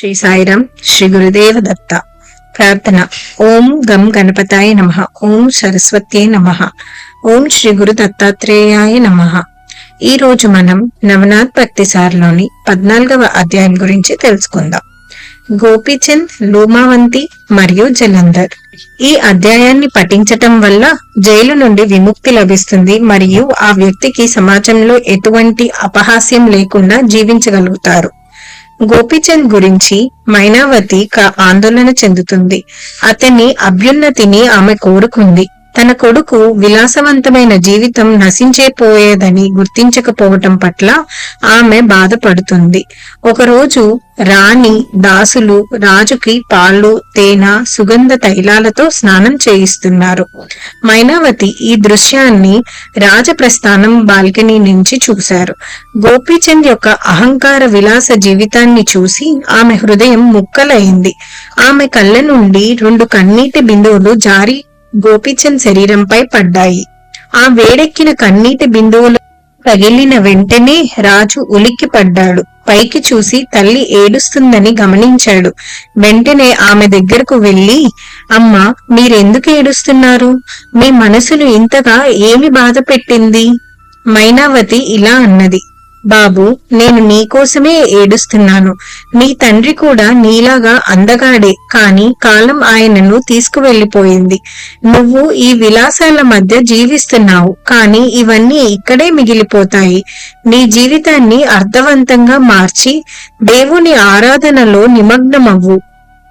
శ్రీ సాయిరామ్. శ్రీ గురుదేవ దత్త. ప్రార్థన. ఓం గం గణపతాయ నమః. ఓం సరస్వత్యై నమః. ఓం శ్రీ గురు దత్తాత్రేయాయ నమః. ఈ రోజు మనం నవనాథ్ భక్తిసార్లోని 14వ అధ్యాయం గురించి తెలుసుకుందాం. గోపీచంద్, లూమావంతి మరియు జలంధర్. ఈ అధ్యాయాన్ని పఠించటం వల్ల జైలు నుండి విముక్తి లభిస్తుంది మరియు ఆ వ్యక్తికి సమాజంలో ఎటువంటి అపహాస్యం లేకుండా జీవించగలుగుతారు. గోపీచంద్ గురించి మైనావతి ఆందోళన చెందుతుంది. అతని అభ్యున్నతిని ఆమె కోరుకుంది. తన కొడుకు విలాసవంతమైన జీవితం నశించేపోయేదని గుర్తించకపోవటం పట్ల ఆమె బాధపడుతుంది. ఒకరోజు రాణి దాసులు రాజుకి పాలు, తేనె, సుగంధ తైలాలతో స్నానం చేయిస్తున్నారు. మైనావతి ఈ దృశ్యాన్ని రాజప్రస్థానం బాల్కనీ నుంచి చూశారు. గోపీచంద్ యొక్క అహంకార విలాస జీవితాన్ని చూసి ఆమె హృదయం ముక్కలైంది. ఆమె కళ్ళ నుండి 2 కన్నీటి బిందువులు జారి గోపీచంద్ శరీరంపై పడ్డాయి. ఆ వేడెక్కిన కన్నీటి బిందువులు తగిలిన వెంటనే రాజు ఉలిక్కి పడ్డాడు. పైకి చూసి తల్లి ఏడుస్తుందని గమనించాడు. వెంటనే ఆమె దగ్గరకు వెళ్లి, అమ్మా, మీరెందుకు ఏడుస్తున్నారు? మీ మనసును ఇంతగా ఏమి బాధ పెట్టింది? మైనావతి ఇలా అన్నది, బాబు, నేను నీకోసమే ఏడుస్తున్నాను. నీ తండ్రి కూడా నీలాగా అందగాడే, కాని కాలం ఆయనను తీసుకువెళ్లిపోయింది. నువ్వు ఈ విలాసాల మధ్య జీవిస్తున్నావు, కాని ఇవన్నీ ఇక్కడే మిగిలిపోతాయి. నీ జీవితాన్ని అర్థవంతంగా మార్చి దేవుని ఆరాధనలో నిమగ్నమవ్వు.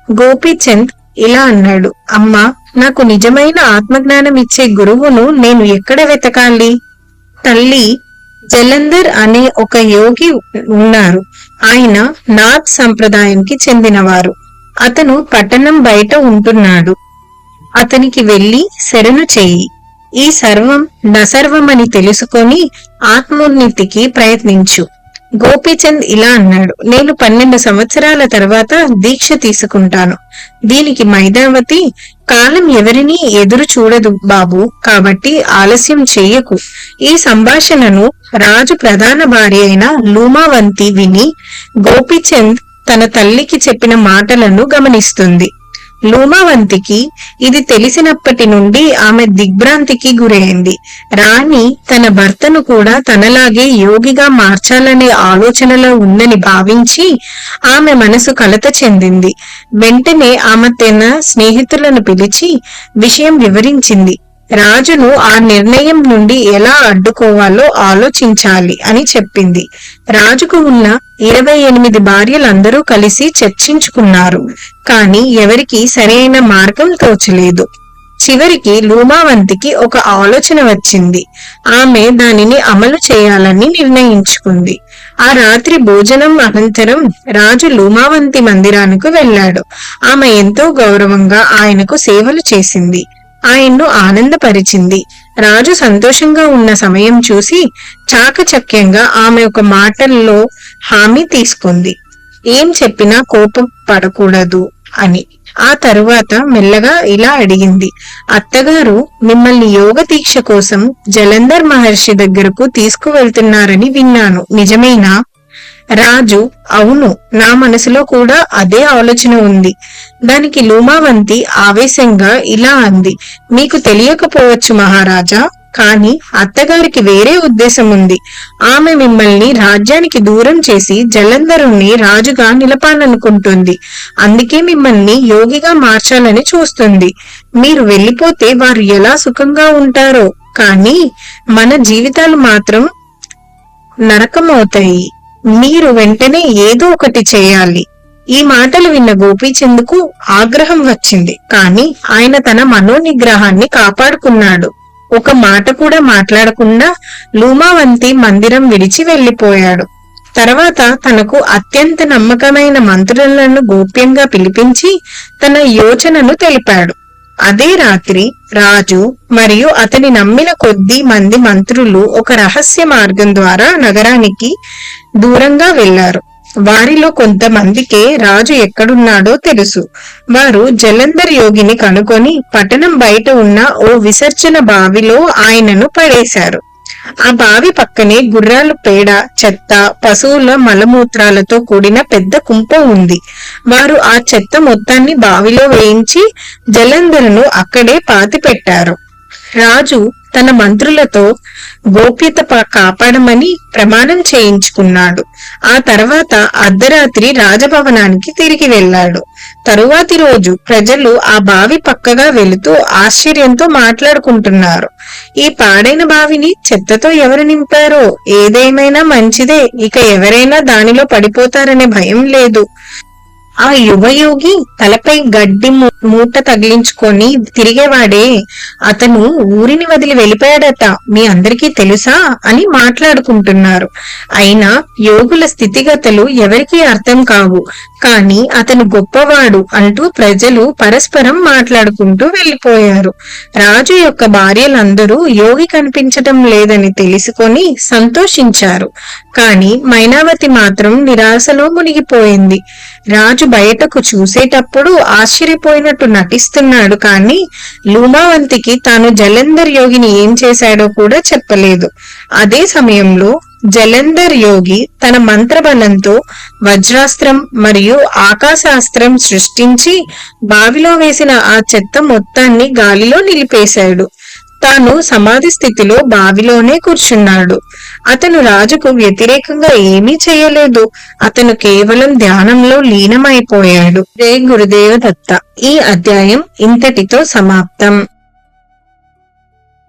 గోపీచంద్ ఇలా అన్నాడు, అమ్మా, నాకు నిజమైన ఆత్మజ్ఞానం ఇచ్చే గురువును నేను ఎక్కడ వెతకాలి? తల్లి, జలంధర్ అనే ఒక యోగి ఉన్నారు. ఆయన నాథ్ సంప్రదాయంకి చెందినవారు. అతను పట్టణం బయట ఉంటున్నాడు. అతనికి వెళ్లి శరణు చెయ్యి. ఈ సర్వం నసర్వమని తెలుసుకొని ఆత్మోన్నతికి ప్రయత్నించు. గోపీచంద్ ఇలా అన్నాడు, నేను 12 సంవత్సరాల తర్వాత దీక్ష తీసుకుంటాను. దీనికి మైనావతి, కాలం ఎవరినీ ఎదురు చూడదు బాబు, కాబట్టి ఆలస్యం చెయ్యకు. ఈ సంభాషణను రాజు ప్రధాన భార్య అయిన లూమావంతి విని గోపీచంద్ తన తల్లికి చెప్పిన మాటలను గమనిస్తుంది. లూమావంతికి ఇది తెలిసినప్పటి నుండి ఆమె దిగ్భ్రాంతికి గురైంది. రాణి తన భర్తను కూడా తనలాగే యోగిగా మార్చాలనే ఆలోచనలో ఉందని భావించి ఆమె మనసు కలత చెందింది. వెంటనే ఆమె తన స్నేహితులను పిలిచి విషయం వివరించింది. రాజును ఆ నిర్ణయం నుండి ఎలా అడ్డుకోవాలో ఆలోచించాలి అని చెప్పింది. రాజుకు ఉన్న 28 భార్యలందరూ కలిసి చర్చించుకున్నారు. కాని ఎవరికి సరైన మార్గం తోచలేదు. చివరికి లూమావంతికి ఒక ఆలోచన వచ్చింది. ఆమె దానిని అమలు చేయాలని నిర్ణయించుకుంది. ఆ రాత్రి భోజనం అనంతరం రాజు లూమావంతి మందిరానికి వెళ్లాడు. ఆమె ఎంతో గౌరవంగా ఆయనకు సేవలు చేసింది. ఆయన్ను ఆనందపరిచింది. రాజు సంతోషంగా ఉన్న సమయం చూసి చాకచక్యంగా ఆమె ఒక మాటల్లో హామీ తీసుకుంది. ఏం చెప్పినా కోపం పడకూడదు అని. ఆ తరువాత మెల్లగా ఇలా అడిగింది, అత్తగారు మిమ్మల్ని యోగ దీక్ష కోసం జలంధర్ మహర్షి దగ్గరకు తీసుకువెళ్తున్నారని విన్నాను, నిజమేనా? రాజు, అవును, నా మనసులో కూడా అదే ఆలోచన ఉంది. దానికి లూమావంతి ఆవేశంగా ఇలా అంది, మీకు తెలియకపోవచ్చు మహారాజా, కాని అత్తగారికి వేరే ఉద్దేశం ఉంది. ఆమె మిమ్మల్ని రాజ్యానికి దూరం చేసి జలంధరుణ్ణి రాజుగా నిలపాలనుకుంటుంది. అందుకే మిమ్మల్ని యోగిగా మార్చాలని చూస్తుంది. మీరు వెళ్లిపోతే వారు ఎలా సుఖంగా ఉంటారో, కాని మన జీవితాలు మాత్రం నరకమవుతాయి. మీరు వెంటనే ఏదో ఒకటి చేయాలి. ఈ మాటలు విన్న గోపీచంద్కు ఆగ్రహం వచ్చింది. కాని ఆయన తన మనోనిగ్రహాన్ని కాపాడుకున్నాడు. ఒక మాట కూడా మాట్లాడకుండా లూమావంతి మందిరం విడిచి వెళ్లిపోయాడు. తర్వాత తనకు అత్యంత నమ్మకమైన మంత్రులను గోప్యంగా పిలిపించి తన యోచనను తెలిపాడు. అదే రాత్రి రాజు మరియు అతని నమ్మిన కొద్ది మంది మంత్రులు ఒక రహస్య మార్గం ద్వారా నగరానికి దూరంగా వెళ్లారు. వారిలో కొంతమందికే రాజు ఎక్కడున్నాడో తెలుసు. వారు జలంధర్ యోగిని కనుకొని పట్టణం బయట ఉన్న ఓ విసర్జన బావిలో ఆయనను పడేశారు. ఆ బావి పక్కనే గుర్రాలు పేడ, చెత్త, పశువుల మలమూత్రాలతో కూడిన పెద్ద కుంప ఉంది. వారు ఆ చెత్త మొత్తాన్ని బావిలో వేయించి జలంధరును అక్కడే పాతిపెట్టారు. రాజు తన మంత్రులతో గోప్యత కాపాడమని ప్రమాణం చేయించుకున్నాడు. ఆ తర్వాత అర్ధరాత్రి రాజభవనానికి తిరిగి వెళ్ళాడు. తరువాతి రోజు ప్రజలు ఆ బావి పక్కగా వెళుతూ ఆశ్చర్యంతో మాట్లాడుకుంటున్నారు. ఈ పాడైన బావిని చెత్తతో ఎవరు నింపారో? ఏదేమైనా మంచిదే, ఇక ఎవరైనా దానిలో పడిపోతారనే భయం లేదు. ఆ యువయోగి తలపై గడ్డి మూట తగిలించుకొని తిరిగేవాడే, అతను ఊరిని వదిలి వెళ్ళిపోయాడట, మీ అందరికీ తెలుసా అని మాట్లాడుకుంటున్నారు. అయినా యోగుల స్థితిగతులు ఎవరికీ అర్థం కావు. కాని అతను గొప్పవాడు అంటూ ప్రజలు పరస్పరం మాట్లాడుకుంటూ వెళ్లిపోయారు. రాజు యొక్క భార్యలందరూ యోగి కనిపించటం లేదని తెలుసుకొని సంతోషించారు. కాని మైనావతి మాత్రం నిరాశలో మునిగిపోయింది. రాజు బయటకు చూసేటప్పుడు ఆశ్చర్యపోయినట్టు నటిస్తున్నాడు, కాని లూమావంతికి తాను జలంధర్ యోగిని ఏం చేశాడో కూడా చెప్పలేదు. అదే సమయంలో జలంధర్ యోగి తన మంత్రబలంతో వజ్రాస్త్రం మరియు ఆకాశాస్త్రం సృష్టించి బావిలో వేసిన ఆ చెత్త మొత్తాన్ని గాలిలో నిలిపేశాడు. తాను సమాధి స్థితిలో బావిలోనే కూర్చున్నాడు. అతను రాజుకు వ్యతిరేకంగా ఏమీ చేయలేదు. అతను కేవలం ధ్యానంలో లీనమైపోయాడు. జై గురుదేవ దత్త. ఈ అధ్యాయం ఇంతటితో సమాప్తం.